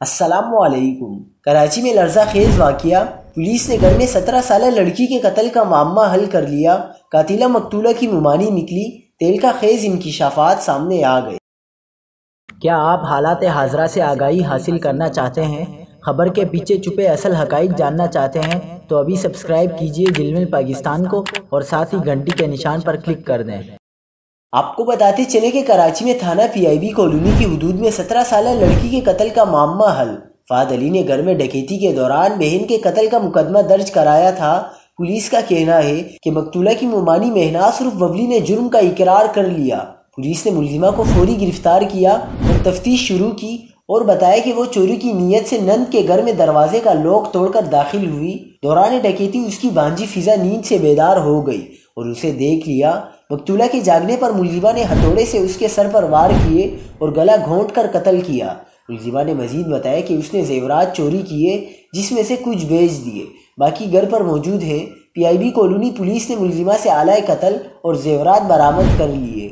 السلام علیکم۔ کراچی میں لرزہ خیز واقعہ، پولیس نے گھر میں 17 سالہ لڑکی کے قتل کا معمہ حل کر لیا، قاتلہ مقتولہ کی ممانی نکلی، تہلکہ خیز انکشافات سامنے آ گئے۔ کیا آپ حالات حاضرہ سے آگاہی حاصل کرنا چاہتے ہیں؟ خبر کے پیچھے چھپے اصل حقائق جاننا چاہتے ہیں تو ابھی سبسکرائب کیجئے جلمل پاکستان کو اور ساتھ ہی گھنٹی کے نشان پر کلک کر دیں۔ آپ کو بتاتے چلے کہ کراچی میں تھانہ پی آئی بی کالونی کی حدود میں 17 سالہ لڑکی کے قتل کا معمہ حل۔ فہد علی نے گھر میں ڈکیتی کے دوران بہن کے قتل کا مقدمہ درج کرایا تھا۔ پولیس کا کہنا ہے کہ مقتولہ کی ممانی مہناز عرف ببلی نے جرم کا اقرار کر لیا۔ پولیس نے ملزمہ کو فوری گرفتار کیا اور تفتیش شروع کی اور بتایا کہ وہ چوری کی نیت سے نند کے گھر میں دروازے کا لوک توڑ کر داخل ہوئی۔ دوران ڈکیتی اس کی بھانجی فضا نیند سے بیدار ہو گئی اور اسے دیکھ لیا۔ مقتولہ کے جاگنے پر ملزمہ نے ہتھوڑے سے اس کے سر پر وار کیے اور گلا گھونٹ کر قتل کیا۔ ملزمہ نے مزید بتایا کہ اس نے زیورات چوری کیے جس میں سے کچھ بیچ دیے، باقی گھر پر موجود ہیں۔ پی آئی بی کالونی پولیس نے ملزمہ سے آلہ قتل اور زیورات برآمد کر لیے۔